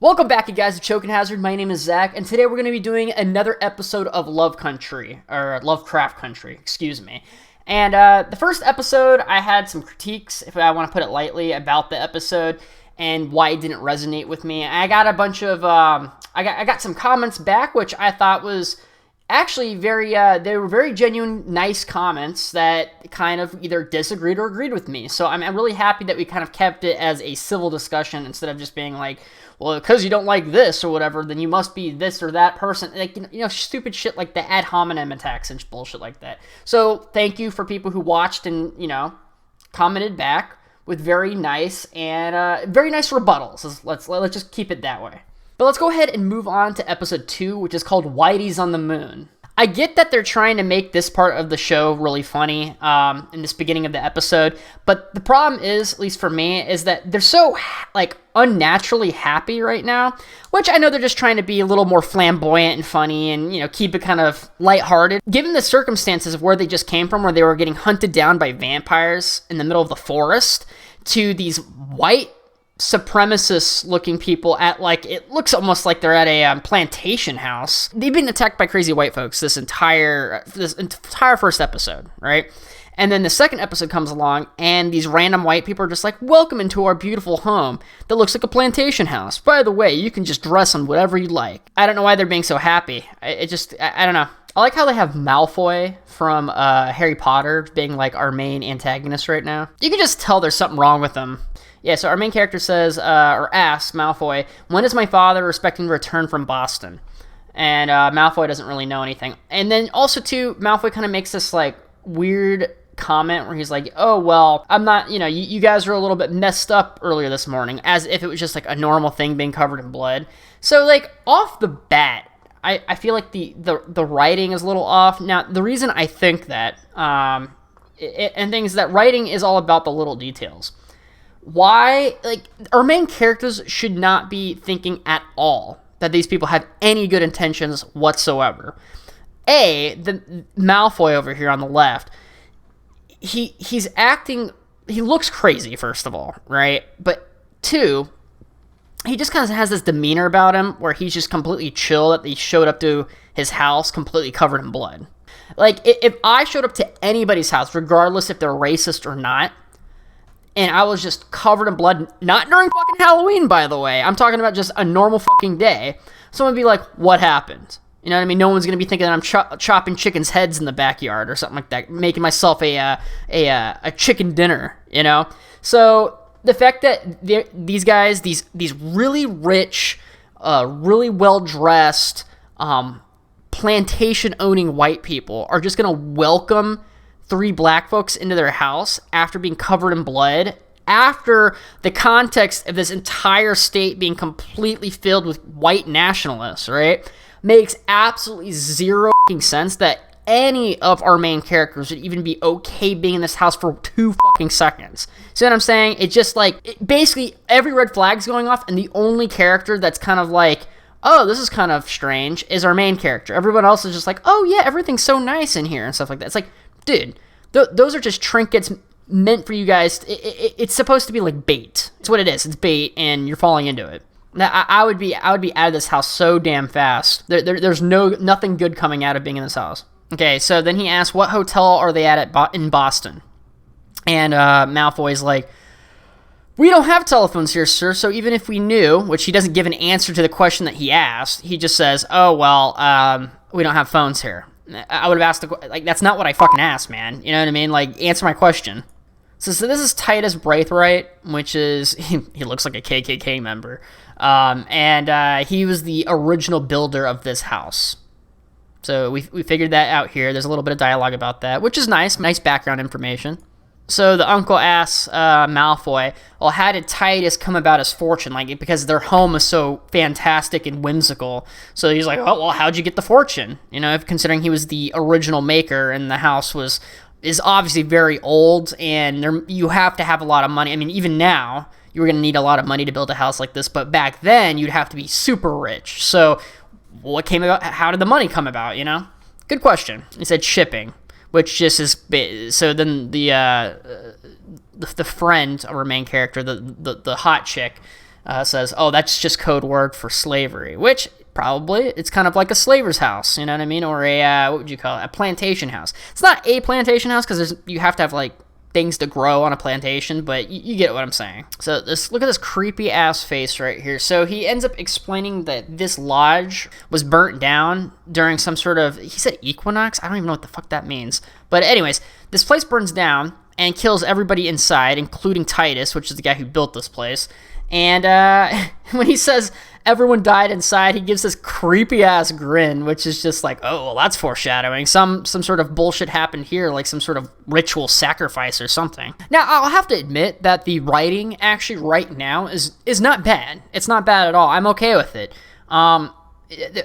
Welcome back, you guys, to Choking Hazard. My name is Zach, and today we're going to be doing another episode of Lovecraft Country, excuse me. And the first episode, I had some critiques, if I want to put it lightly, about the episode and why it didn't resonate with me. I got a bunch of, I got some comments back, which I thought was actually they were very genuine, nice comments that kind of either disagreed or agreed with me. So I'm really happy that we kind of kept it as a civil discussion instead of just being like, well, because you don't like this or whatever, then you must be this or that person. Like, stupid shit like the ad hominem attacks and bullshit like that. So thank you for people who watched and, commented back with very nice rebuttals. Let's just keep it that way. But let's go ahead and move on to episode 2, which is called Whitey's on the Moon. I get that they're trying to make this part of the show really funny in this beginning of the episode, but the problem is, at least for me, is that they're so, unnaturally happy right now, which I know they're just trying to be a little more flamboyant and funny and, keep it kind of lighthearted. Given the circumstances of where they just came from, where they were getting hunted down by vampires in the middle of the forest, to these white supremacist looking people at it looks almost like they're at a plantation house. They've been attacked by crazy white folks this entire first episode, right? And then the second episode comes along and these random white people are just like, welcome into our beautiful home that looks like a plantation house. By the way, you can just dress on whatever you like. I don't know why they're being so happy. I don't know. I like how they have Malfoy from Harry Potter being our main antagonist right now. You can just tell there's something wrong with them. Yeah, so our main character says, or asks Malfoy, when is my father expecting to return from Boston? And Malfoy doesn't really know anything. And then also, too, Malfoy kind of makes this, weird comment where he's like, oh, well, I'm not, you guys were a little bit messed up earlier this morning, as if it was just, a normal thing being covered in blood. So, off the bat, I feel like the writing is a little off. Now, the reason I think that, and things that writing is all about the little details. Why, our main characters should not be thinking at all that these people have any good intentions whatsoever. The Malfoy over here on the left, he's acting, he looks crazy, first of all, right? But two, he just kind of has this demeanor about him where he's just completely chill that he showed up to his house completely covered in blood. If I showed up to anybody's house, regardless if they're racist or not, and I was just covered in blood, not during fucking Halloween, by the way. I'm talking about just a normal fucking day. Someone would be like, what happened? You know what I mean? No one's going to be thinking that I'm chopping chickens' heads in the backyard or something like that, making myself a chicken dinner, So the fact that these guys, these really rich, really well-dressed, plantation-owning white people are just going to welcome 3 black folks into their house after being covered in blood, after the context of this entire state being completely filled with white nationalists, right? Makes absolutely zero sense that any of our main characters would even be okay being in this house for 2 fucking seconds. See what I'm saying? It's just basically every red flag's going off, and the only character that's kind of oh, this is kind of strange, is our main character. Everyone else is just oh yeah, everything's so nice in here and stuff like that. It's dude, those are just trinkets meant for you guys. It's supposed to be bait. It's what it is. It's bait, and you're falling into it. Now, I would be out of this house so damn fast. There's nothing good coming out of being in this house. Okay, so then he asks, what hotel are they at in Boston? And Malfoy's like, we don't have telephones here, sir, so even if we knew, which he doesn't give an answer to the question that he asked, he just says, oh, well, we don't have phones here. I would have asked, that's not what I fucking asked, man. You know what I mean? Answer my question. So this is Titus Braithwaite, which is, he looks like a KKK member. And he was the original builder of this house. So we figured that out here. There's a little bit of dialogue about that, which is nice background information. So the uncle asks Malfoy, well, how did Titus come about his fortune? Because their home is so fantastic and whimsical. So he's like, oh, well, how'd you get the fortune? Considering he was the original maker and the house is obviously very old, and you have to have a lot of money. I mean, even now, you were going to need a lot of money to build a house like this, but back then, you'd have to be super rich. So what came about? How did the money come about, Good question. He said shipping. Which just is, so then the friend of our main character, the hot chick, says, oh, that's just code word for slavery, which probably it's kind of like a slaver's house, you know what I mean? Or a, what would you call it? A plantation house. It's not a plantation house because you have to have like things to grow on a plantation, but you get what I'm saying. So look at this creepy ass face right here. So he ends up explaining that this lodge was burnt down during some sort of, he said equinox? I don't even know what the fuck that means. But anyways, this place burns down and kills everybody inside, including Titus, which is the guy who built this place. And when he says everyone died inside, he gives this creepy ass grin, which is just like, oh, well, that's foreshadowing. Some sort of bullshit happened here, like some sort of ritual sacrifice or something. Now, I'll have to admit that the writing actually right now is not bad. It's not bad at all. I'm okay with it.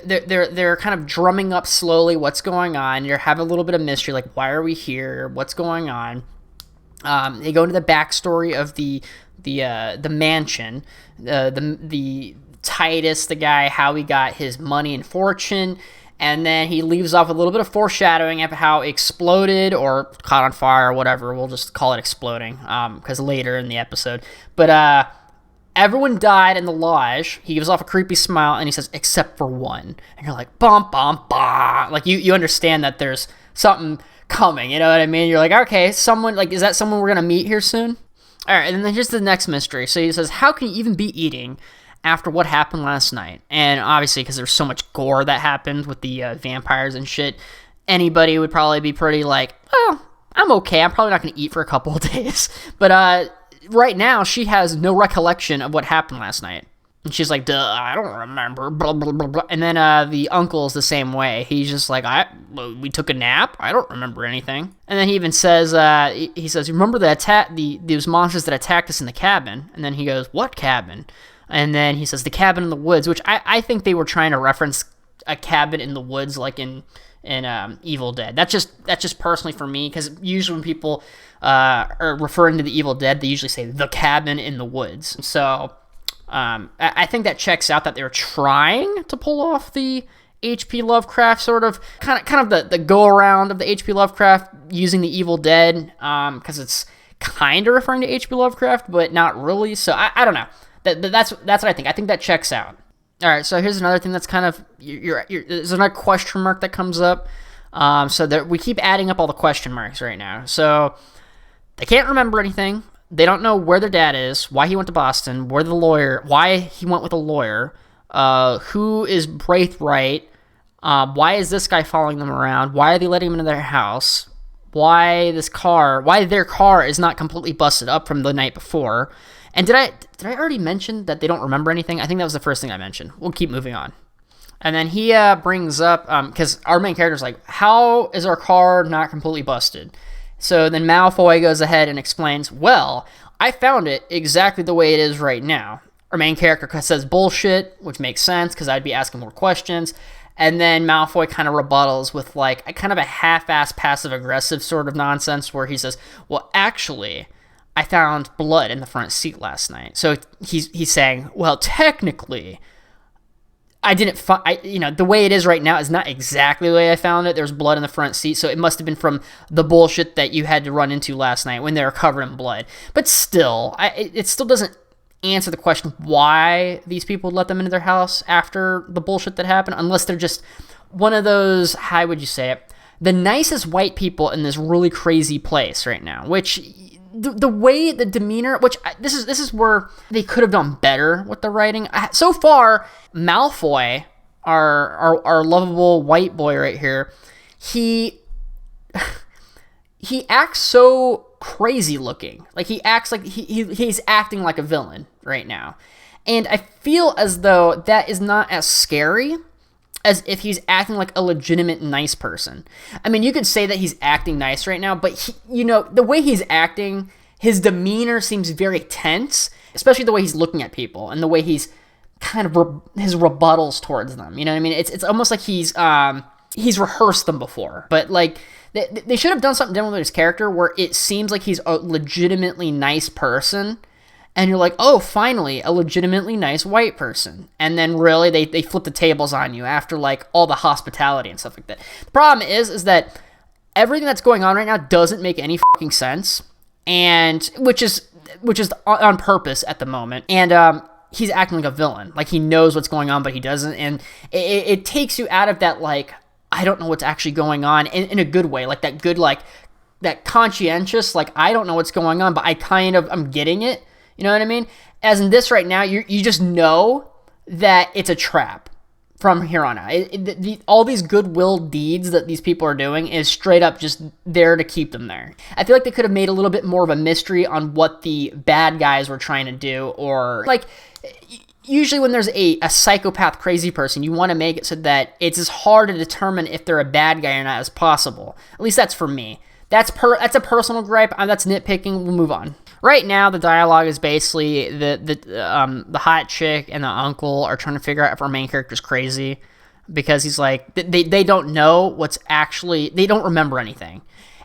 They're kind of drumming up slowly what's going on. You have a little bit of mystery, like why are we here? What's going on? They go into the backstory of the mansion, the Titus, the guy, how he got his money and fortune, and then he leaves off with a little bit of foreshadowing of how it exploded or caught on fire or whatever. We'll just call it exploding, because later in the episode. But everyone died in the lodge. He gives off a creepy smile and he says, except for one. And you're like, bum, bum, bum. Like, you understand that there's something coming, you know what I mean? You're like, okay, someone, like, is that someone we're gonna meet here soon? All right, and then here's the next mystery. So he says, how can you even be eating after what happened last night? And obviously, because there's so much gore that happened with the vampires and shit, anybody would probably be pretty like, oh, I'm okay. I'm probably not going to eat for a couple of days. But right now, she has no recollection of what happened last night. And she's like, duh, I don't remember, blah, blah, blah, blah. And then the uncle's the same way. He's just like, we took a nap? I don't remember anything. And then he even says, he says, remember those monsters that attacked us in the cabin? And then he goes, what cabin? And then he says, the cabin in the woods, which I think they were trying to reference a cabin in the woods like in Evil Dead. That's just personally for me, because usually when people are referring to the Evil Dead, they usually say the cabin in the woods. So I think that checks out, that they were trying to pull off the H.P. Lovecraft kind of the go around of the H.P. Lovecraft using the Evil Dead, because it's kind of referring to H.P. Lovecraft, but not really. So I don't know. That's what I think. I think that checks out. All right. So here's another thing that's kind of there's another question mark that comes up. So we keep adding up all the question marks right now. So they can't remember anything. They don't know where their dad is, why he went to Boston, why he went with a lawyer, who is Braithwaite, why is this guy following them around, why are they letting him into their house, why their car is not completely busted up from the night before. And did I already mention that they don't remember anything? I think that was the first thing I mentioned. We'll keep moving on. And then he brings up, because our main character's like, how is our car not completely busted? So then Malfoy goes ahead and explains, well, I found it exactly the way it is right now. Our main character says bullshit, which makes sense because I'd be asking more questions. And then Malfoy kind of rebuttals with like a kind of a half-assed passive-aggressive sort of nonsense where he says, well, actually, I found blood in the front seat last night. So he's saying, well, technically, I didn't find, the way it is right now is not exactly the way I found it. There's blood in the front seat, so it must have been from the bullshit that you had to run into last night when they were covered in blood. But still, it still doesn't answer the question why these people let them into their house after the bullshit that happened, unless they're just one of those, how would you say it, the nicest white people in this really crazy place right now, which the way, the demeanor, which this is where they could have done better with the writing. So far, Malfoy, our lovable white boy right here, he acts so crazy looking. Like he acts like he's acting like a villain right now. And I feel as though that is not as scary as if he's acting like a legitimate nice person. I mean, you could say that he's acting nice right now, but the way he's acting, his demeanor seems very tense, especially the way he's looking at people and the way he's kind of his rebuttals towards them. You know what I mean? It's almost like he's rehearsed them before. But like they should have done something different with his character where it seems like he's a legitimately nice person. And you're like, oh, finally, a legitimately nice white person. And then really, they flip the tables on you after, like, all the hospitality and stuff like that. The problem is that everything that's going on right now doesn't make any fucking sense. And, which is on purpose at the moment. And he's acting like a villain. Like, he knows what's going on, but he doesn't. And it takes you out of that, like, I don't know what's actually going on in a good way. Like, that good, like, that conscientious, like, I don't know what's going on, but I'm getting it. You know what I mean? As in this right now, you just know that it's a trap from here on out. All these goodwill deeds that these people are doing is straight up just there to keep them there. I feel like they could have made a little bit more of a mystery on what the bad guys were trying to do, or like, usually when there's a psychopath crazy person, you want to make it so that it's as hard to determine if they're a bad guy or not as possible. At least that's for me. That's a personal gripe. That's nitpicking. We'll move on. Right now, the dialogue is basically the hot chick and the uncle are trying to figure out if our main character's crazy, because he's like, they don't know what's actually, they don't remember anything.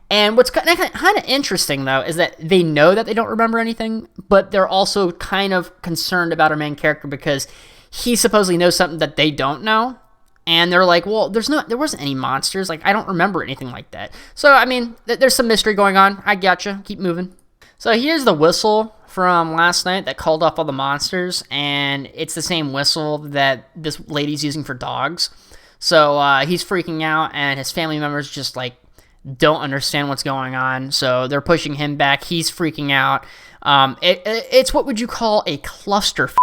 And what's kind of interesting, though, is that they know that they don't remember anything, but they're also kind of concerned about our main character because he supposedly knows something that they don't know. And they're like, well, there wasn't any monsters. Like, I don't remember anything like that. So, I mean, there's some mystery going on. I gotcha. Keep moving. So here's the whistle from last night that called off all the monsters, and it's the same whistle that this lady's using for dogs. So he's freaking out, and his family members just, like, don't understand what's going on, so they're pushing him back. He's freaking out. It's what would you call a clusterfuck.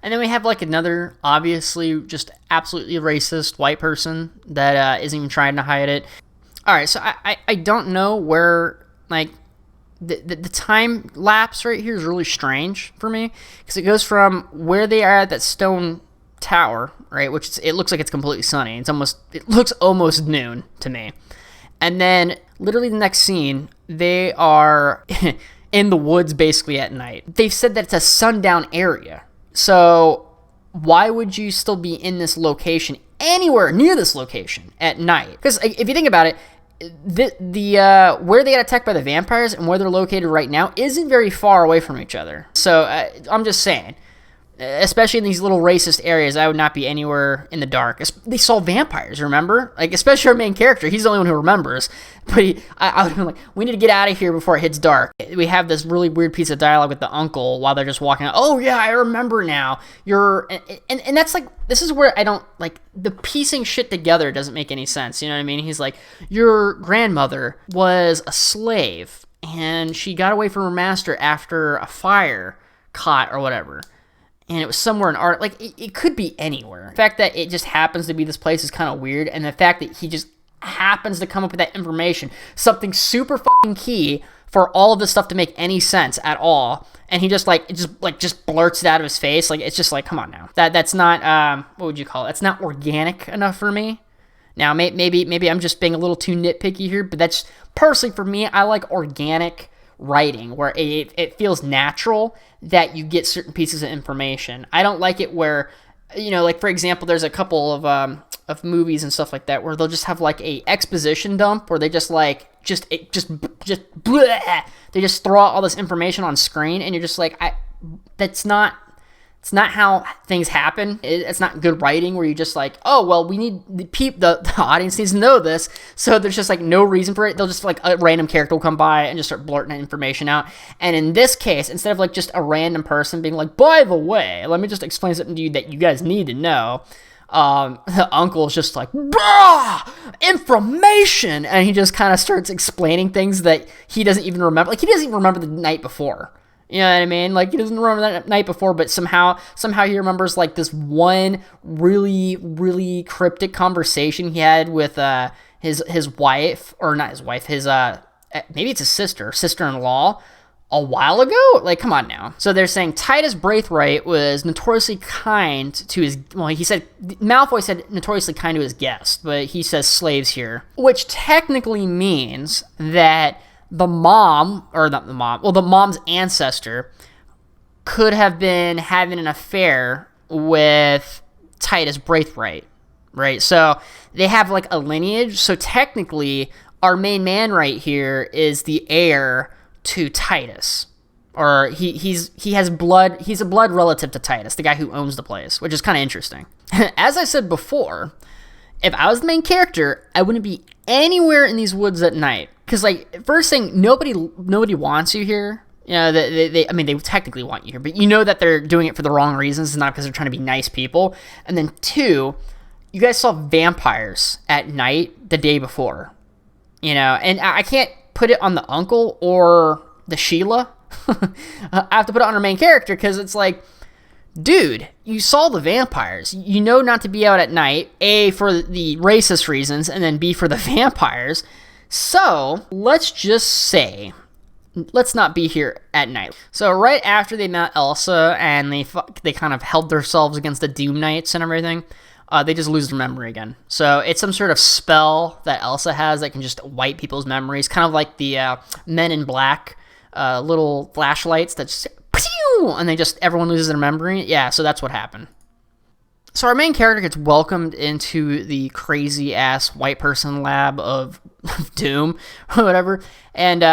And then we have, like, another, obviously, just absolutely racist white person that isn't even trying to hide it. All right, so I don't know where, like, the time lapse right here is really strange for me, because it goes from where they are at that stone tower, right, which it looks like it's completely sunny. It looks almost noon to me. And then literally the next scene, they are in the woods basically at night. They've said that it's a sundown area. So why would you still be in this location, anywhere near this location at night? Because if you think about it, the where they got attacked by the vampires and where they're located right now isn't very far away from each other. So I'm just saying, especially in these little racist areas, I would not be anywhere in the dark. They saw vampires, remember? Like, especially our main character, he's the only one who remembers. But I would have been like, we need to get out of here before it hits dark. We have this really weird piece of dialogue with the uncle while they're just walking out. Oh yeah, I remember now. And that's like, this is where I don't, like, the piecing shit together doesn't make any sense. You know what I mean? He's like, your grandmother was a slave, and she got away from her master after a fire caught or whatever. And it was somewhere in art. Like, it could be anywhere. The fact that it just happens to be this place is kind of weird. And the fact that he just happens to come up with that information, something super fucking key for all of this stuff to make any sense at all. And he just blurts it out of his face. Like, it's just like, come on now. That's not, what would you call it? That's not organic enough for me. Now, maybe I'm just being a little too nitpicky here, but that's personally for me, I like organic writing where it feels natural that you get certain pieces of information. I don't like it where, you know, like, for example, there's a couple of movies and stuff like that where they'll just have like a exposition dump where they just bleh, they just throw out all this information on screen, and you're just like, it's not how things happen. It's not good writing where you just like, oh, well, we need the audience needs to know this, so there's just like no reason for it. They'll just, like, a random character will come by and just start blurting that information out. And in this case, instead of like just a random person being like, by the way, let me just explain something to you that you guys need to know, the uncle's just like, bah, information, and he just kind of starts explaining things that he doesn't even remember. Like, he doesn't even remember the night before. You know what I mean? Like, he doesn't remember that night before, but somehow he remembers, like, this one really, really cryptic conversation he had with his wife, or not his wife, his maybe it's his sister-in-law, a while ago? Like, come on now. So they're saying Titus Braithwaite was notoriously kind to his, well, he said, Malfoy said notoriously kind to his guests, but he says slaves here, which technically means that the mom's ancestor could have been having an affair with Titus Braithwaite, right? So they have, like, a lineage. So technically, our main man right here is the heir to Titus, or he has blood. He's a blood relative to Titus, the guy who owns the place, which is kind of interesting. As I said before, if I was the main character, I wouldn't be anywhere in these woods at night. Because, like, first thing, nobody wants you here. You You know, I mean, they technically want you here, but you know that they're doing it for the wrong reasons, not because they're trying to be nice people. And then 2, you guys saw vampires at night the day before. You know, and I can't put it on the uncle or the Sheila. I have to put it on our main character, because it's like, dude, you saw the vampires. You know not to be out at night, A, for the racist reasons, and then B, for the vampires. So, let's just say, let's not be here at night. So, right after they met Elsa, and they kind of held themselves against the Doom Knights and everything, they just lose their memory again. So, it's some sort of spell that Elsa has that can just wipe people's memories, kind of like the Men in Black little flashlights that just, and everyone loses their memory. Yeah, so that's what happened. So our main character gets welcomed into the crazy ass white person lab of Doom or whatever, and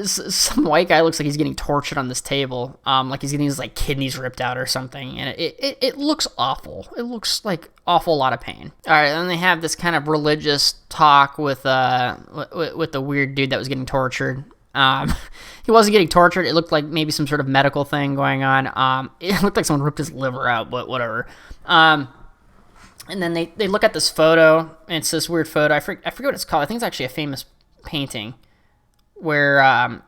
some white guy looks like he's getting tortured on this table, like he's getting his like kidneys ripped out or something, and it looks awful. It looks like awful lot of pain. All right, then they have this kind of religious talk with the weird dude that was getting tortured. He wasn't getting tortured. It looked like maybe some sort of medical thing going on. It looked like someone ripped his liver out, but whatever. And then they look at this photo, and it's this weird photo. I forget what it's called. I think it's actually a famous painting where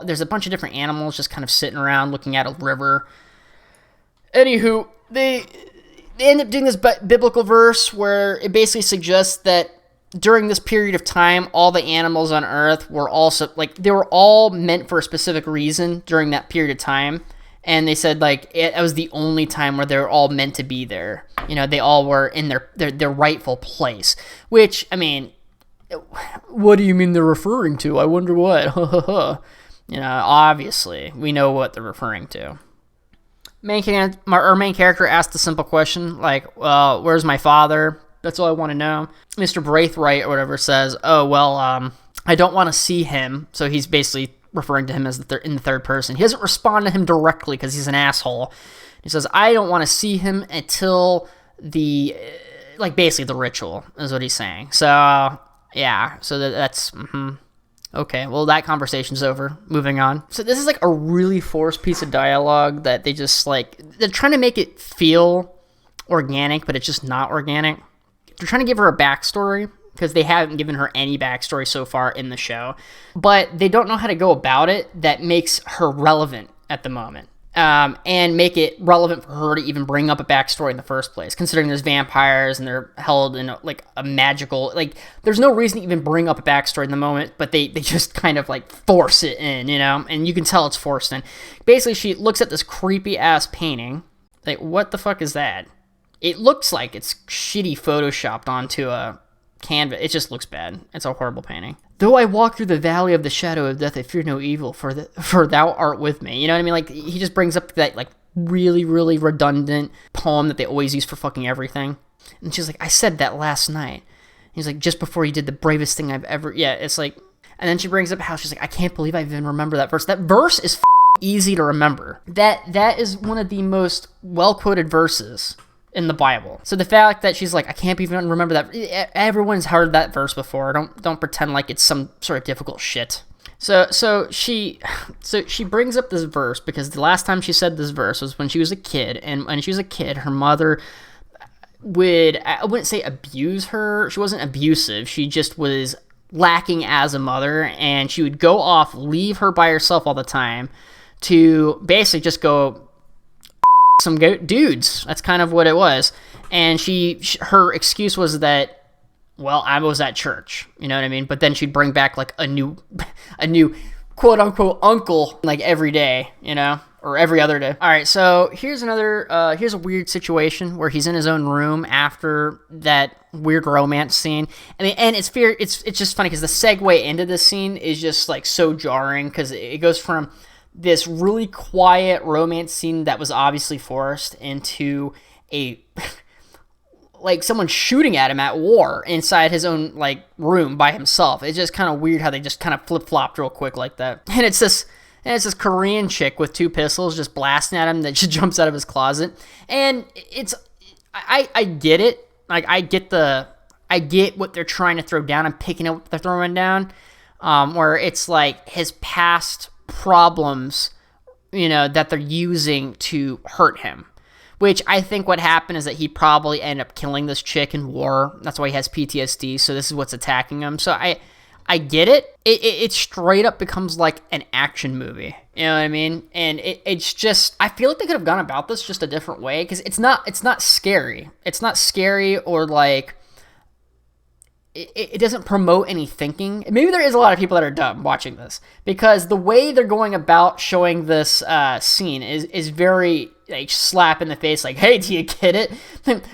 there's a bunch of different animals just kind of sitting around looking at a river. Anywho, they end up doing this biblical verse where it basically suggests that during this period of time, all the animals on Earth were also, like, they were all meant for a specific reason during that period of time. And they said, like, it was the only time where they were all meant to be there. You know, they all were in their rightful place. Which, I mean, what do you mean they're referring to? I wonder what. You know, obviously, we know what they're referring to. Our main character asked a simple question, like, where's my father? That's all I want to know. Mr. Braithwaite or whatever says, oh, well, I don't want to see him. So he's basically referring to him as in the third person. He doesn't respond to him directly because he's an asshole. He says, I don't want to see him until basically the ritual is what he's saying. So, yeah, so that's, okay, well, that conversation's over. Moving on. So this is like a really forced piece of dialogue that they just they're trying to make it feel organic, but it's just not organic. They're trying to give her a backstory because they haven't given her any backstory so far in the show, but they don't know how to go about it that makes her relevant at the moment, and make it relevant for her to even bring up a backstory in the first place, considering there's vampires and they're held in a magical, there's no reason to even bring up a backstory in the moment, but they just kind of force it in, you know, and you can tell it's forced in. Basically, she looks at this creepy ass painting, what the fuck is that? It looks like it's shitty photoshopped onto a canvas. It just looks bad. It's a horrible painting. Though I walk through the valley of the shadow of death, I fear no evil, for thou art with me. You know what I mean? He just brings up that really, really redundant poem that they always use for fucking everything. And she's like, I said that last night. He's like, just before you did the bravest thing I've ever... Yeah, it's like... And then she brings up how she's like, I can't believe I even remember that verse. That verse is easy to remember. That is one of the most well-quoted verses in the Bible. So the fact that she's like, I can't even remember that. Everyone's heard that verse before. Don't pretend like it's some sort of difficult shit. So she brings up this verse because the last time she said this verse was when she was a kid, and when she was a kid, her mother I wouldn't say abuse her. She wasn't abusive. She just was lacking as a mother, and she would go off, leave her by herself all the time to basically just go some dudes. That's kind of what it was. And her excuse was that, well, I was at church, you know what I mean? But then she'd bring back a new quote unquote uncle every day, you know, or every other day. All right, so here's a weird situation where he's in his own room after that weird romance scene. I mean, and it's just funny because the segue into this scene is just so jarring because it goes from this really quiet romance scene that was obviously forced into a someone shooting at him at war inside his own room by himself. It's just kind of weird how they just kind of flip-flopped real quick like that. And it's this Korean chick with 2 pistols just blasting at him that just jumps out of his closet. And I get it. I get what they're trying to throw down. I'm picking up what they're throwing down. Where it's his past problems, that they're using to hurt him. Which I think what happened is that he probably ended up killing this chick in war. That's why he has PTSD, so this is what's attacking him. So I get it. It straight up becomes like an action movie. You know what I mean? And it's just, I feel like they could have gone about this just a different way, because it's not scary. It's not scary, or like, it doesn't promote any thinking. Maybe there is a lot of people that are dumb watching this, because the way they're going about showing this scene is very like slap in the face, like, hey, do you get it?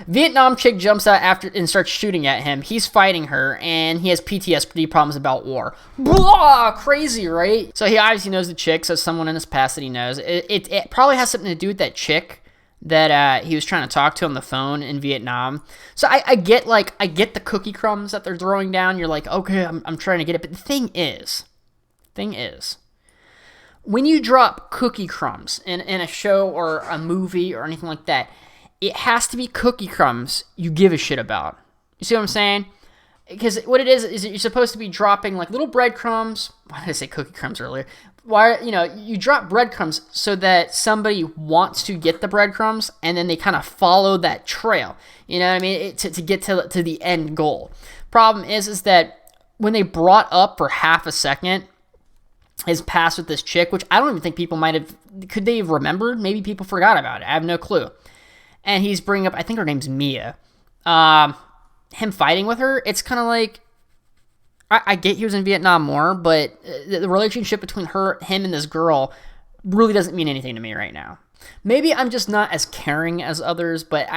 Vietnam chick jumps out after and starts shooting at him. He's fighting her, and he has PTSD problems about war. Blah! Crazy, right? So he obviously knows the chick, so someone in his past that he knows. It probably has something to do with that chick that he was trying to talk to on the phone in Vietnam. So I get the cookie crumbs that they're throwing down. You're like, okay, I'm trying to get it. But the thing is, when you drop cookie crumbs in a show or a movie or anything like that, it has to be cookie crumbs you give a shit about. You see what I'm saying? Because what it is that you're supposed to be dropping like little breadcrumbs. Why did I say cookie crumbs earlier? Why, you drop breadcrumbs so that somebody wants to get the breadcrumbs, and then they kind of follow that trail. You know what I mean? To get to the end goal. Problem is that when they brought up for half a second his past with this chick, which I don't even think people could they have remembered? Maybe people forgot about it. I have no clue. And he's bringing up, I think her name's Mia. Him fighting with her, it's kind of like, I get he was in Vietnam more, but the relationship between him and this girl really doesn't mean anything to me right now. Maybe I'm just not as caring as others, but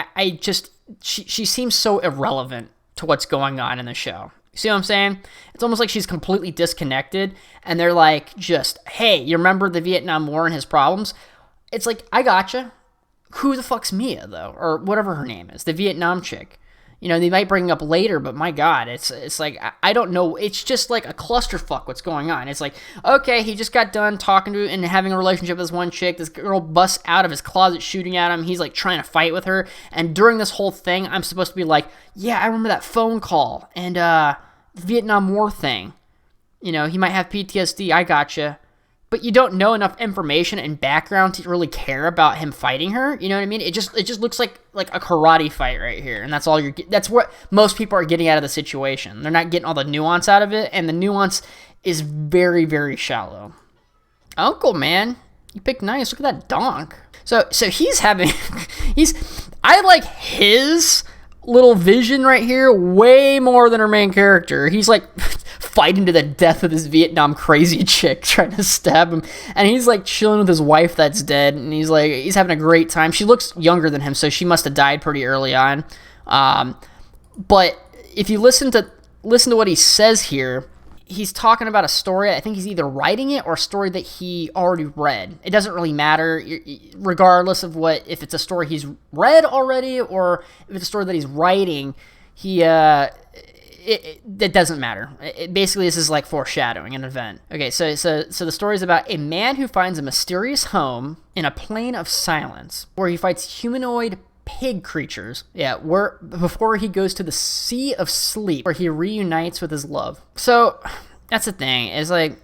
she seems so irrelevant to what's going on in the show. You see what I'm saying? It's almost like she's completely disconnected, and they're like, just, hey, you remember the Vietnam War and his problems? It's like, I gotcha. Who the fuck's Mia, though? Or whatever her name is, the Vietnam chick. They might bring it up later, but my God, it's like, I don't know. It's just like a clusterfuck what's going on. It's like, okay, he just got done talking to and having a relationship with this one chick. This girl busts out of his closet shooting at him. He's like trying to fight with her. And during this whole thing, I'm supposed to be like, yeah, I remember that phone call and the Vietnam War thing. He might have PTSD. I gotcha. But you don't know enough information and background to really care about him fighting her. You know what I mean? It just looks like a karate fight right here, and that's all that's what most people are getting out of the situation. They're not getting all the nuance out of it, and the nuance is very, very shallow. Uncle, man, you picked nice. Look at that donk. So he's having I like his little vision right here way more than her main character. He's like fighting to the death with this Vietnam crazy chick trying to stab him, and he's like chilling with his wife that's dead, and he's having a great time. She looks younger than him, so she must have died pretty early on. But if you listen to what he says here, he's talking about a story. I think he's either writing it or a story that he already read. It doesn't really matter, regardless of if it's a story he's read already or if it's a story that he's writing. It doesn't matter. Basically, this is like foreshadowing an event. Okay, so the story is about a man who finds a mysterious home in a plane of silence where he fights humanoid pig creatures. Yeah, before he goes to the Sea of Sleep, where he reunites with his love. So that's the thing. It's like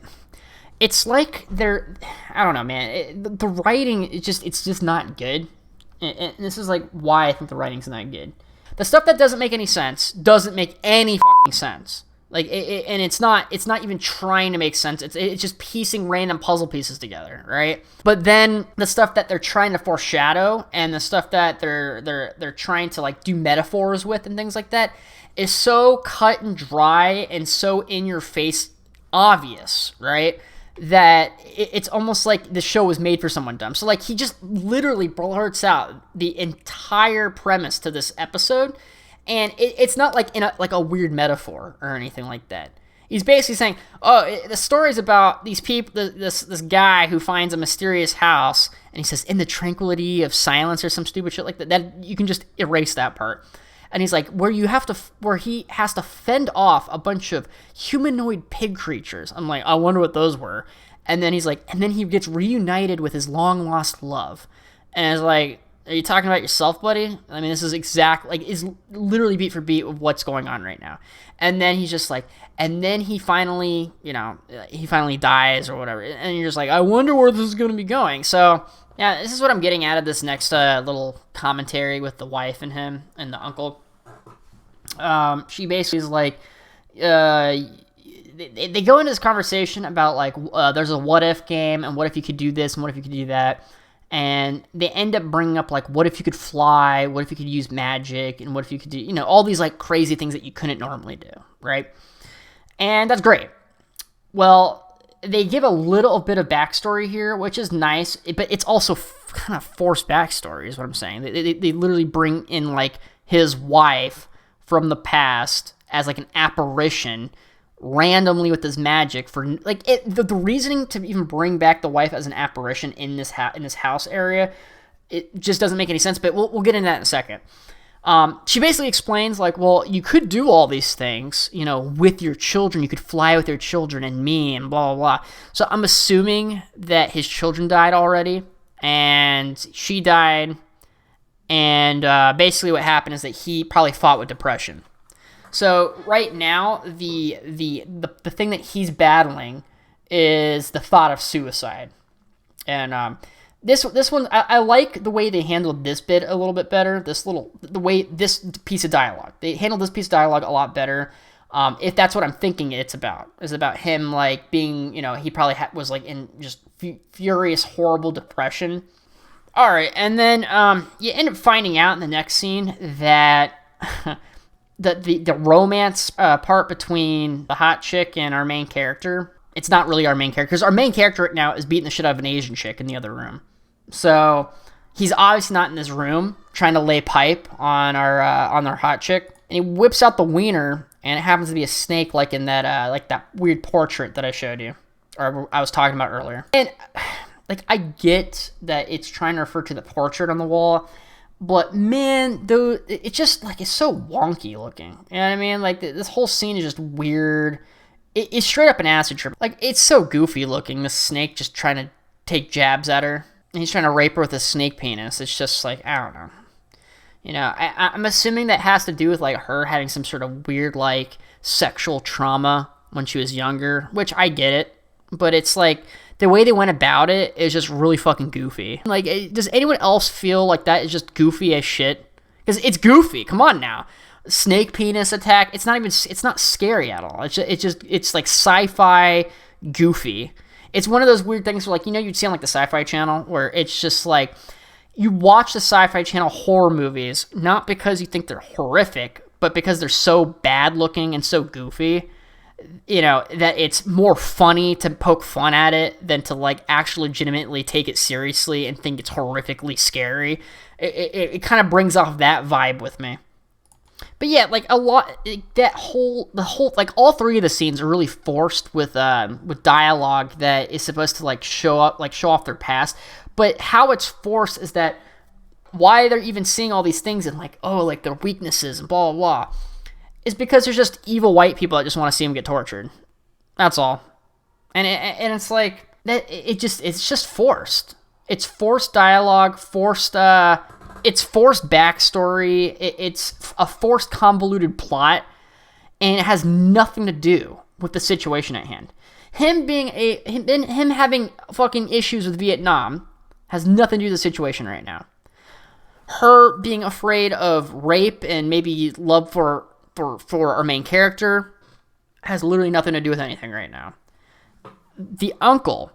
I don't know, man. The writing it's just not good. And this is like why I think the writing's not good. The stuff that doesn't make any sense doesn't make any fucking sense. Like, and it's not even trying to make sense. It's just piecing random puzzle pieces together, right? But then the stuff that they're trying to foreshadow and the stuff that they're trying to like do metaphors with and things like that is so cut and dry and so in your face obvious, right? That it's almost like the show was made for someone dumb. So like he just literally blurts out the entire premise to this episode, and it's not like in a weird metaphor or anything like that. He's basically saying, the story's about these people, this guy who finds a mysterious house, and he says, in the tranquility of silence or some stupid shit like that. That you can just erase that part. And he's like, where he has to fend off a bunch of humanoid pig creatures. I'm like, I wonder what those were. And then he's like, and then he gets reunited with his long lost love. And it's like, Are you talking about yourself, buddy? I mean, this is is literally beat for beat of what's going on right now. And then he's just like, and then he finally, he finally dies or whatever. And you're just like, I wonder where this is going to be going. So, yeah, this is what I'm getting out of this next little commentary with the wife and him and the uncle. She basically is like, they go into this conversation about, like, there's a what-if game, and what if you could do this, and what if you could do that. And they end up bringing up, like, what if you could fly, what if you could use magic, and what if you could do, all these, like, crazy things that you couldn't normally do, right? And that's great. Well, they give a little bit of backstory here, which is nice, but it's also kind of forced backstory, is what I'm saying. They literally bring in, like, his wife from the past as, like, an apparition randomly with this magic for, like, the reasoning to even bring back the wife as an apparition in this house area, it just doesn't make any sense, but we'll get into that in a second. She basically explains, like, well, you could do all these things, with your children. You could fly with your children and me and blah, blah, blah. So I'm assuming that his children died already, and she died, and basically what happened is that he probably fought with depression. So right now, the thing that he's battling is the thought of suicide, and this one I like the way they handled this bit a little bit better. The way this piece of dialogue, they handled this piece of dialogue a lot better. If that's what I'm thinking, it's about him, like, being, he probably was, like, in just furious, horrible depression. All right, and then you end up finding out in the next scene that. The romance part between the hot chick and our main character, it's not really our main character, because our main character right now is beating the shit out of an Asian chick in the other room. So he's obviously not in this room trying to lay pipe on our hot chick, and he whips out the wiener, and it happens to be a snake, like in that weird portrait that I showed you, or I was talking about earlier. And, like, I get that it's trying to refer to the portrait on the wall, but, man, though, it's just, like, it's so wonky looking. You know what I mean? Like, this whole scene is just weird. It's straight up an acid trip. Like, it's so goofy looking, the snake just trying to take jabs at her. And he's trying to rape her with a snake penis. It's just, like, I don't know. I'm assuming that has to do with, like, her having some sort of weird, like, sexual trauma when she was younger, which I get it. But it's, like, the way they went about it is just really fucking goofy. Like, does anyone else feel like that is just goofy as shit? Because it's goofy. Come on now. Snake penis attack. It's not scary at all. It's like sci-fi goofy. It's one of those weird things where, like, you'd see on, like, the Sci-Fi Channel, where it's just like, you watch the Sci-Fi Channel horror movies, not because you think they're horrific, but because they're so bad looking and so goofy, that it's more funny to poke fun at it than to, like, actually legitimately take it seriously and think it's horrifically scary. It kind of brings off that vibe with me. But yeah, like, like, all three of the scenes are really forced with dialogue that is supposed to, like, show off their past. But how it's forced is that why they're even seeing all these things and, like, oh, like, their weaknesses and blah, blah, blah, is because there's just evil white people that just want to see them get tortured. That's all. And it's like, that. It's just forced. It's forced dialogue, it's forced backstory, it's a forced convoluted plot, and it has nothing to do with the situation at hand. Him having fucking issues with Vietnam has nothing to do with the situation right now. Her being afraid of rape and maybe love for our main character has literally nothing to do with anything right now. The uncle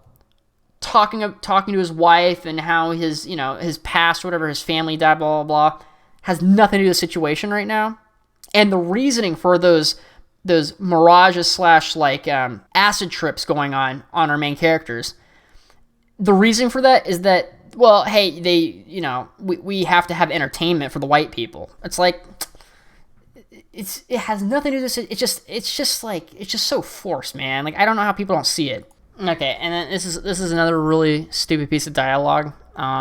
talking to his wife and how his past, whatever, his family died, blah, blah, blah, has nothing to do with the situation right now. And the reasoning for those mirages / like acid trips going on our main characters, the reason for that is that, well, hey, we have to have entertainment for the white people. It's like, it has nothing to do with this. It's just so forced, man. Like, I don't know how people don't see it. Okay, and then this is another really stupid piece of dialogue.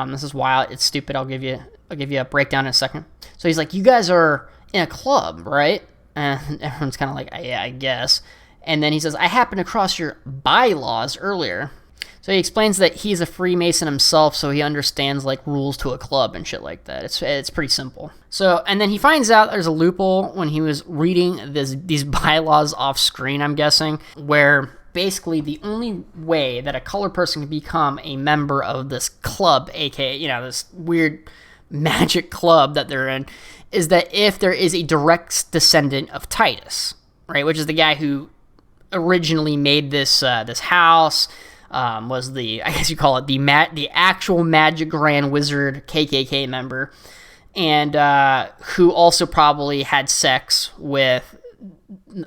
This is wild. It's stupid. I'll give you a breakdown in a second. So he's like, "You guys are in a club, right?" And everyone's kind of like, "Yeah, I guess." And then he says, "I happened across your bylaws earlier." So So he explains that he's a Freemason himself, so he understands like rules to a club and shit like that. It's pretty simple. So, and then he finds out there's a loophole when he was reading these bylaws off screen, I'm guessing, where basically the only way that a colored person can become a member of this club, aka, this weird magic club that they're in, is that if there is a direct descendant of Titus, right, which is the guy who originally made this house, was I guess you call it the actual Magic Grand Wizard KKK member, and who also probably had sex with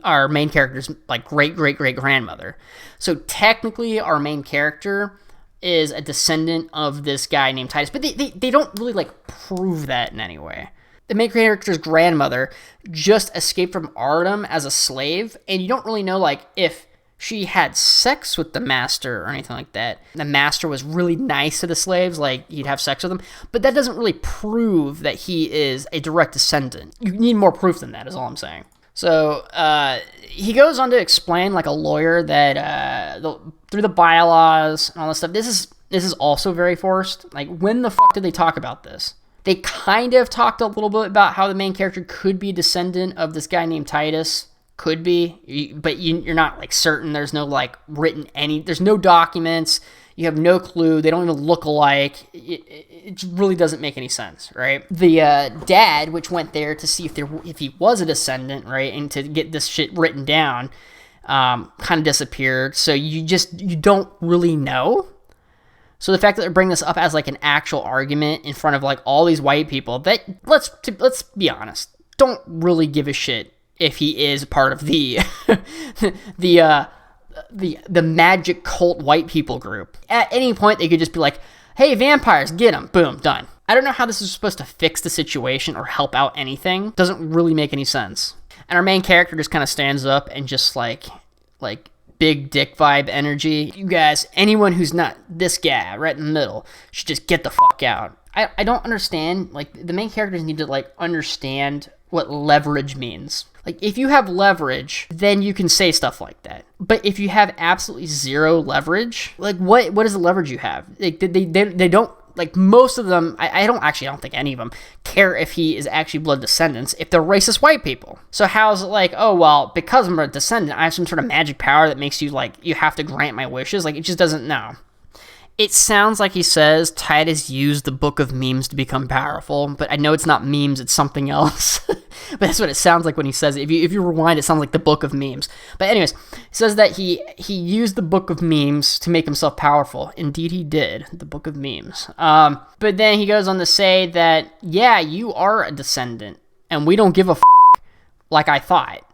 our main character's like great grandmother. So technically, our main character is a descendant of this guy named Titus, but they don't really like prove that in any way. The main character's grandmother just escaped from Artem as a slave, and you don't really know like if she had sex with the master or anything like that. The master was really nice to the slaves, like he'd have sex with them, but that doesn't really prove that he is a direct descendant. You need more proof than that, is all I'm saying. So he goes on to explain, like a lawyer, that through the bylaws and all this stuff, this is also very forced. Like, when the fuck did they talk about this? They kind of talked a little bit about how the main character could be a descendant of this guy named Titus. Could be, but you're not like certain. There's no like there's no documents. You have no clue. They don't even look alike. It really doesn't make any sense, right? The dad, which went there to see if he was a descendant, right, and to get this shit written down, kind of disappeared. So you don't really know. So the fact that they're bringing this up as like an actual argument in front of like all these white people, that let's be honest, don't really give a shit if he is part of the the magic cult white people group. At any point, they could just be like, hey, vampires, get them. Boom, done. I don't know how this is supposed to fix the situation or help out anything. Doesn't really make any sense. And our main character just kind of stands up and just like big dick vibe energy. You guys, anyone who's not this guy right in the middle should just get the fuck out. I don't understand. Like, the main characters need to like understand what leverage means. Like, if you have leverage, then you can say stuff like that. But if you have absolutely zero leverage, like, what is the leverage you have? Like, they don't, like, most of them, I don't think any of them care if he is actually blood descendants, if they're racist white people. So how's it like, oh, well, because I'm a descendant, I have some sort of magic power that makes you, like, you have to grant my wishes? Like, it just doesn't, no. It sounds like he says Titus used the book of memes to become powerful, but I know it's not memes, it's something else. But that's what it sounds like when he says it. If you rewind, it sounds like the book of memes. But anyways, he says that he used the book of memes to make himself powerful. Indeed he did, the book of memes. But then he goes on to say that, yeah, you are a descendant, and we don't give a like I thought.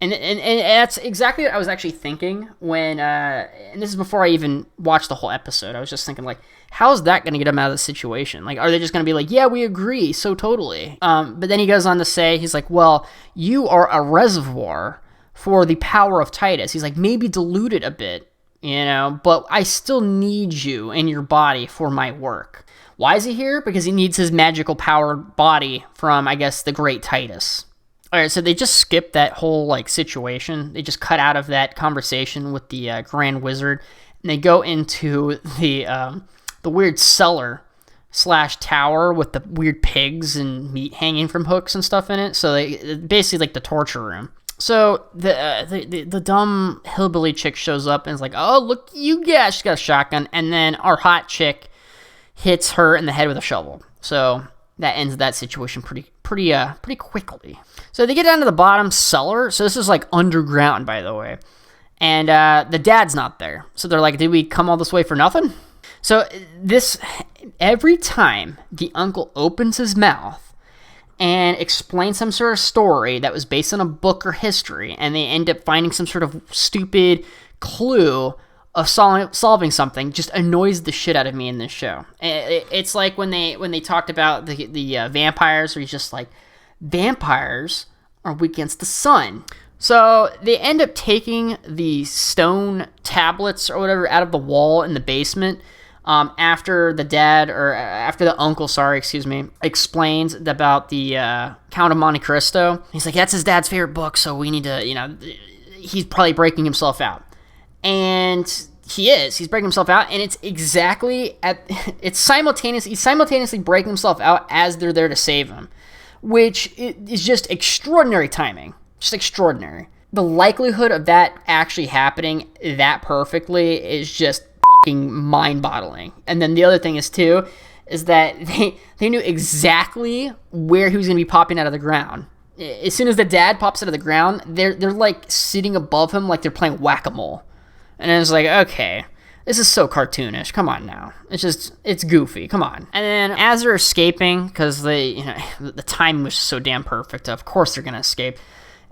And that's exactly what I was actually thinking when, and this is before I even watched the whole episode. I was just thinking, like, how's that going to get him out of the situation? Like, are they just going to be like, yeah, we agree, so totally. But then he goes on to say, he's like, well, you are a reservoir for the power of Titus. He's like, maybe dilute it a bit, but I still need you in your body for my work. Why is he here? Because he needs his magical powered body from, I guess, the great Titus. All right, so they just skipped that whole, like, situation. They just cut out of that conversation with the Grand Wizard, and they go into the weird cellar / tower with the weird pigs and meat hanging from hooks and stuff in it. So they basically like the torture room. So the dumb hillbilly chick shows up and is like, "Oh, look, you guys!" She's got a shotgun, and then our hot chick hits her in the head with a shovel. So that ends that situation pretty quickly. So they get down to the bottom cellar. So this is like underground, by the way. And the dad's not there. So they're like, did we come all this way for nothing? So every time the uncle opens his mouth and explains some sort of story that was based on a book or history, and they end up finding some sort of stupid clue of solving something, just annoys the shit out of me in this show. It's like when they talked about the vampires, where he's just like, vampires are weak against the sun. So they end up taking the stone tablets or whatever out of the wall in the basement after the uncle, explains about the Count of Monte Cristo. He's like, that's his dad's favorite book, so we need to, he's probably breaking himself out. And He's breaking himself out, and it's he's simultaneously breaking himself out as they're there to save him, which is just extraordinary timing. Just extraordinary. The likelihood of that actually happening that perfectly is just fucking mind-boggling. And then the other thing is that they knew exactly where he was going to be popping out of the ground. As soon as the dad pops out of the ground, they're like sitting above him like they're playing whack-a-mole. And it's like, okay, this is so cartoonish. Come on now. It's goofy. Come on. And then as they're escaping, because the timing was so damn perfect, of course they're going to escape.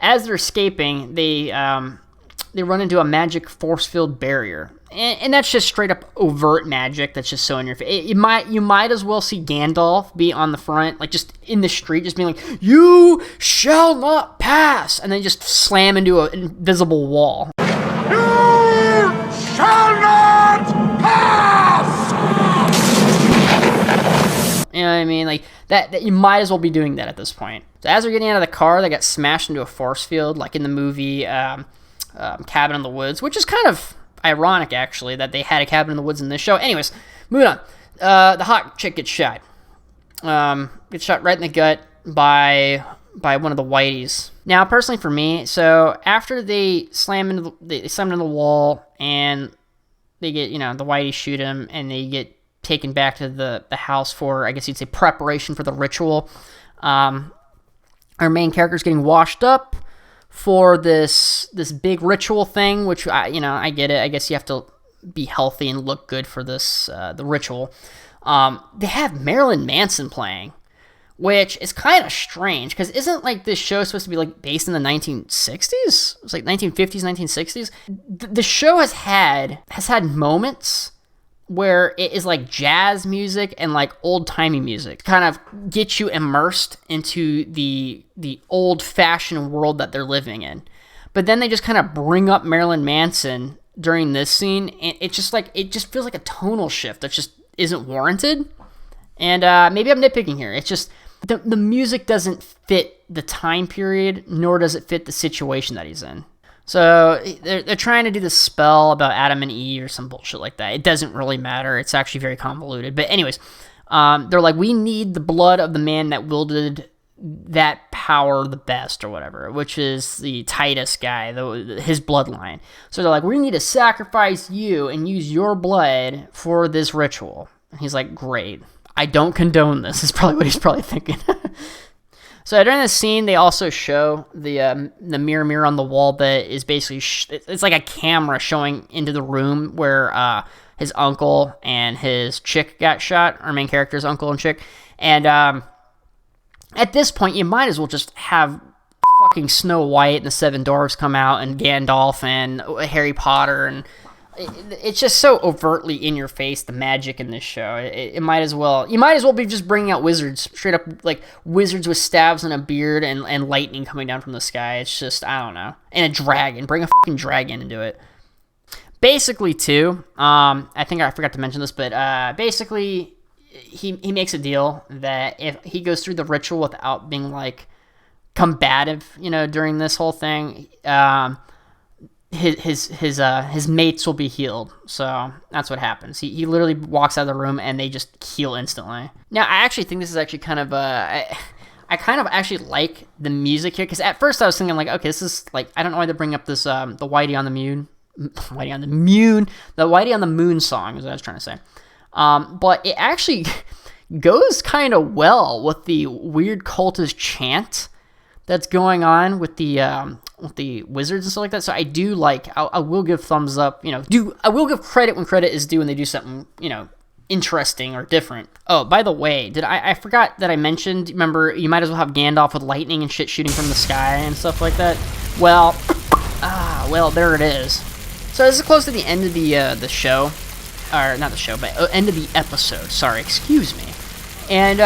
As they're escaping, they run into a magic force field barrier. And that's just straight up overt magic that's just so in your face. You might as well see Gandalf be on the front, like just in the street, just being like, "You shall not pass," and then just slam into an invisible wall. Shall not pass! You know what I mean? Like that you might as well be doing that at this point. So as they're getting out of the car, they get smashed into a force field, like in the movie Cabin in the Woods, which is kind of ironic, actually, that they had a cabin in the woods in this show. Anyways, moving on. The hot chick gets shot. Gets shot right in the gut by one of the whiteys. Now, personally for me, so after they slam into the wall and they get, the whiteys shoot him and they get taken back to the house for, I guess you'd say, preparation for the ritual. Our main character's getting washed up for this big ritual thing, which I get it. I guess you have to be healthy and look good for this the ritual. They have Marilyn Manson playing, which is kind of strange because isn't like this show supposed to be like based in the 1960s? It's like 1950s, 1960s. The show has had moments where it is like jazz music and like old-timey music to kind of get you immersed into the old-fashioned world that they're living in. But then they just kind of bring up Marilyn Manson during this scene, and it just feels like a tonal shift that just isn't warranted. And maybe I'm nitpicking here. It's just the music doesn't fit the time period, nor does it fit the situation that he's in. So they're trying to do this spell about Adam and Eve or some bullshit like that. It doesn't really matter. It's actually very convoluted. But anyways, they're like, we need the blood of the man that wielded that power the best or whatever, which is the Titus guy, his bloodline. So they're like, we need to sacrifice you and use your blood for this ritual. And he's like, great. I don't condone this, is probably what he's probably thinking. So during this scene, they also show the mirror on the wall that is basically it's like a camera showing into the room where his uncle and his chick got shot. Our main character's uncle and chick, and at this point, you might as well just have fucking Snow White and the Seven Dwarfs come out and Gandalf and Harry Potter, and it's just so overtly in your face, the magic in this show. You might as well be just bringing out wizards, straight up like wizards with staves and a beard and lightning coming down from the sky. It's just, I don't know. And a dragon. Bring a fucking dragon into it. Basically, too, I think I forgot to mention this, but basically, he makes a deal that if he goes through the ritual without being like combative, during this whole thing, his mates will be healed. So that's what happens. He literally walks out of the room and they just heal instantly. Now, I actually think this is actually kind of I kind of actually like the music here, because at first I was thinking like, okay, this is like, I don't know why they bring up this the Whitey on the Moon song is what I was trying to say. But it actually goes kind of well with the weird cultist chant that's going on with the wizards and stuff like that. So I do like, I will give thumbs up, I will give credit when credit is due when they do something, interesting or different. Oh, by the way, I forgot that I mentioned, remember, you might as well have Gandalf with lightning and shit shooting from the sky and stuff like that. Well, there it is. So this is close to the end of the show, or not the show, but end of the episode. Sorry, excuse me. And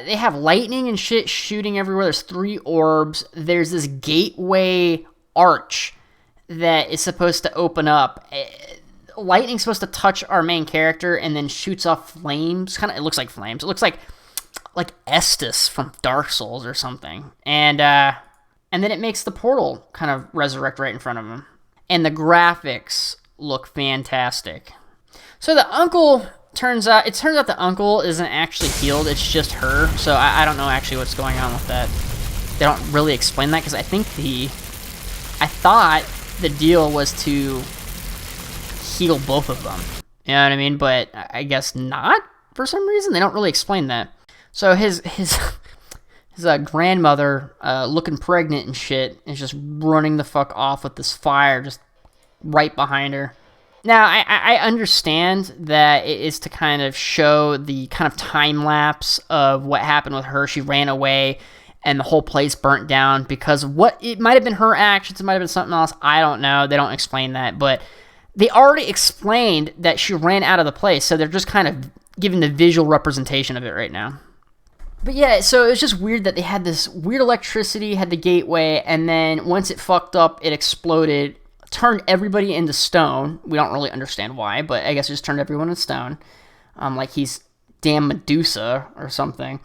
they have lightning and shit shooting everywhere. There's 3 orbs. There's this gateway arch that is supposed to open up. Lightning's supposed to touch our main character and then shoots off flames. It looks like flames. It looks like Estus from Dark Souls or something. And then it makes the portal kind of resurrect right in front of him. And the graphics look fantastic. So the uncle turns out the uncle isn't actually healed. It's just her. So I don't know actually what's going on with that. They don't really explain that because I thought the deal was to heal both of them. You know what I mean? But I guess not for some reason. They don't really explain that. So his grandmother, looking pregnant and shit, is just running the fuck off with this fire just right behind her. Now, I understand that it is to kind of show the kind of time lapse of what happened with her. She ran away and the whole place burnt down because of what it might have been her actions. It might have been something else. I don't know. They don't explain that. But they already explained that she ran out of the place. So they're just kind of giving the visual representation of it right now. But yeah, so it was just weird that they had this weird electricity, had the gateway, and then once it fucked up, it exploded, turned everybody into stone. We don't really understand why, but I guess it just turned everyone into stone. Like he's damn Medusa or something.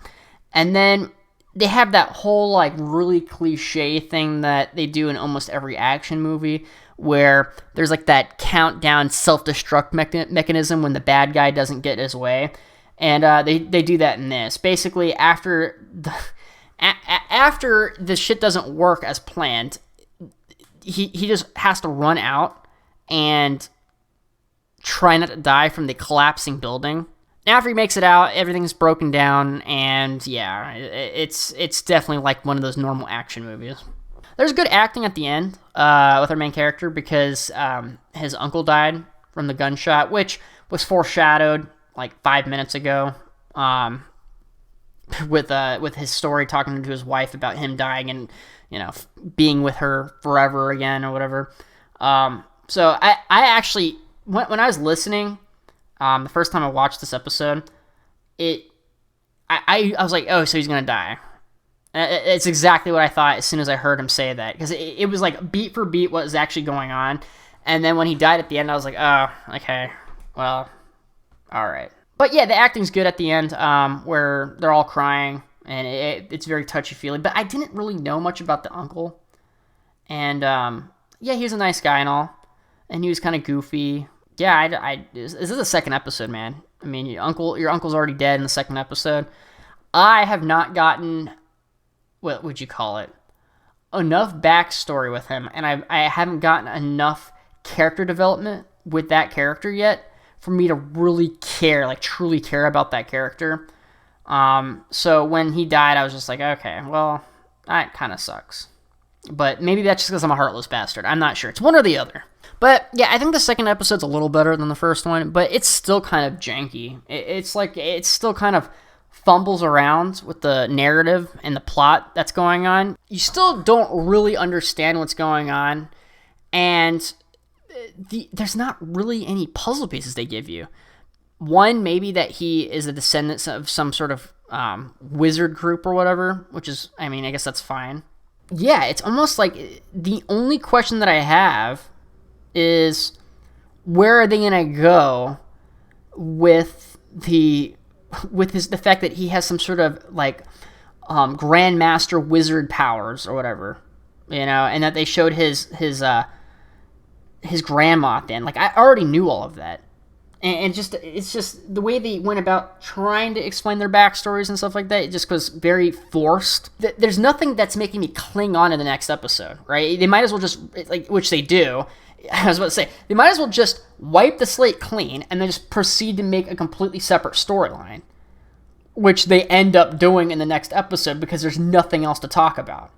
And then they have that whole like really cliche thing that they do in almost every action movie where there's like that countdown self-destruct mechanism when the bad guy doesn't get his way. And they do that in this. Basically, after the shit doesn't work as planned, he just has to run out and try not to die from the collapsing building. After he makes it out, everything's broken down, and yeah, it's definitely like one of those normal action movies. There's good acting at the end with our main character because his uncle died from the gunshot, which was foreshadowed like 5 minutes ago, with his story talking to his wife about him dying and being with her forever again or whatever. So I actually when I was listening, the first time I watched this episode, I was like, oh, so he's gonna die. It's exactly what I thought as soon as I heard him say that, because it was like beat for beat what was actually going on, and then when he died at the end, I was like, oh, okay, well, all right. But yeah, the acting's good at the end, where they're all crying, and it's very touchy-feely. But I didn't really know much about the uncle, and yeah, he was a nice guy and all, and he was kind of goofy. Yeah, this is the second episode, man. I mean, your uncle's already dead in the second episode. I have not gotten, what would you call it, enough backstory with him, and I haven't gotten enough character development with that character yet for me to really care, like truly care about that character. So when he died, I was just like, okay, well, that kind of sucks. But maybe that's just because I'm a heartless bastard. I'm not sure. It's one or the other. But yeah, I think the second episode's a little better than the first one, but it's still kind of janky. It's still kind of fumbles around with the narrative and the plot that's going on. You still don't really understand what's going on, and there's not really any puzzle pieces they give you. One, maybe that he is a descendant of some sort of wizard group or whatever, which is, I mean, I guess that's fine. Yeah, it's almost like the only question that I have is, where are they gonna go with the fact that he has some sort of like grandmaster wizard powers or whatever, and that they showed his grandma at the end. Like, I already knew all of that, and it's just the way they went about trying to explain their backstories and stuff like that. It just was very forced. There's nothing that's making me cling on to the next episode, right? They might as well just, like, which they do. I was about to say, they might as well just wipe the slate clean and then just proceed to make a completely separate storyline, which they end up doing in the next episode because there's nothing else to talk about.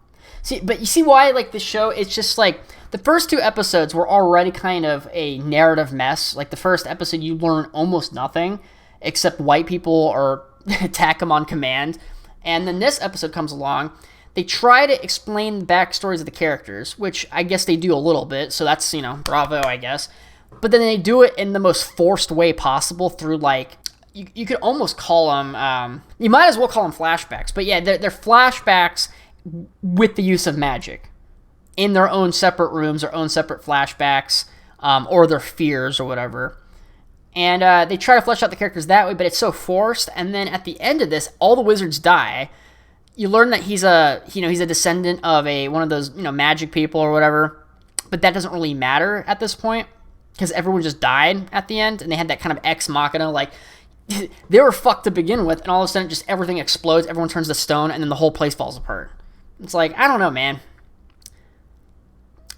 See, but you see why, like, the show, it's just like, the first two episodes were already kind of a narrative mess. Like, the first episode, you learn almost nothing except white people or attack them on command. And then this episode comes along. They try to explain the backstories of the characters, which I guess they do a little bit, so that's, bravo, I guess. But then they do it in the most forced way possible through, like, you could almost call them, you might as well call them flashbacks. But yeah, they're flashbacks with the use of magic in their own separate rooms, their own separate flashbacks, or their fears or whatever. And they try to flesh out the characters that way, but it's so forced. And then at the end of this, all the wizards die. You learn that he's a descendant of one of those, magic people or whatever, but that doesn't really matter at this point. because everyone just died at the end, and they had that kind of ex machina, like, they were fucked to begin with, and all of a sudden just everything explodes, everyone turns to stone, and then the whole place falls apart. It's like, I don't know, man.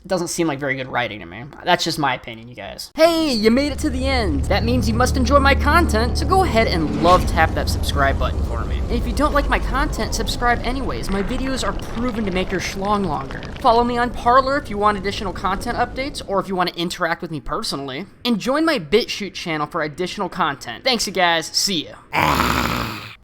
It doesn't seem like very good writing to me. That's just my opinion, you guys. Hey, you made it to the end. That means you must enjoy my content, so go ahead and tap that subscribe button for me. And if you don't like my content, subscribe anyways. My videos are proven to make your schlong longer. Follow me on Parler if you want additional content updates, or if you want to interact with me personally. And join my BitChute channel for additional content. Thanks, you guys. See ya.